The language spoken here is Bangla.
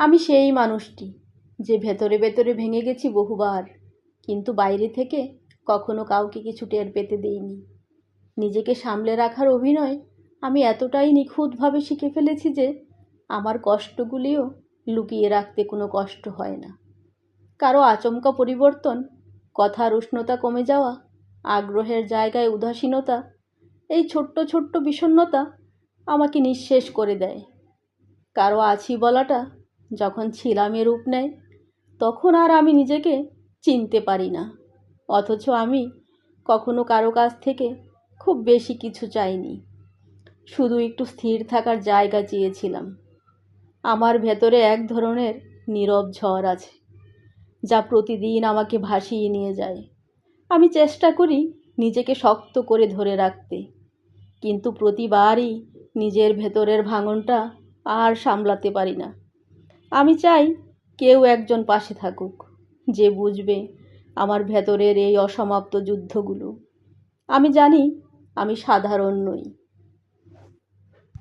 আমি সেই মানুষটি যে ভেতরে ভেতরে ভেঙে গেছি বহুবার, কিন্তু বাইরে থেকে কখনো কাউকে কিছু টের পেতে দেইনি। নিজেকে সামলে রাখার অভিনয় আমি এতটাই নিখুঁতভাবে শিখে ফেলেছি যে আমার কষ্টগুলিও লুকিয়ে রাখতে কোনো কষ্ট হয় না। কারো আচমকা পরিবর্তন, কথার উষ্ণতা কমে যাওয়া, আগ্রহের জায়গায় উদাসীনতা, এই ছোট্ট ছোট্ট বিষণ্ণতা আমাকে নিঃশেষ করে দেয়। কারো আছি বলাটা যখন ছিলামে রূপ নেয়, তখন আর আমি নিজেকে চিনতে পারি না। অথচ আমি কখনো কারো কাছ থেকে খুব বেশি কিছু চাইনি, শুধু একটু স্থির থাকার জায়গা চেয়েছিলাম। আমার ভেতরে এক ধরনের নীরব ঝড় আছে, যা প্রতিদিন আমাকে ভাসিয়ে নিয়ে যায়। আমি চেষ্টা করি নিজেকে শক্ত করে ধরে রাখতে, কিন্তু প্রতিবারই নিজের ভেতরের ভাঙনটা আর সামলাতে পারি না। আমি চাই কেউ একজন পাশে থাকুক, যে বুঝবে আমার ভেতরের এই অসমাপ্ত যুদ্ধগুলো। আমি জানি আমি সাধারণ নই,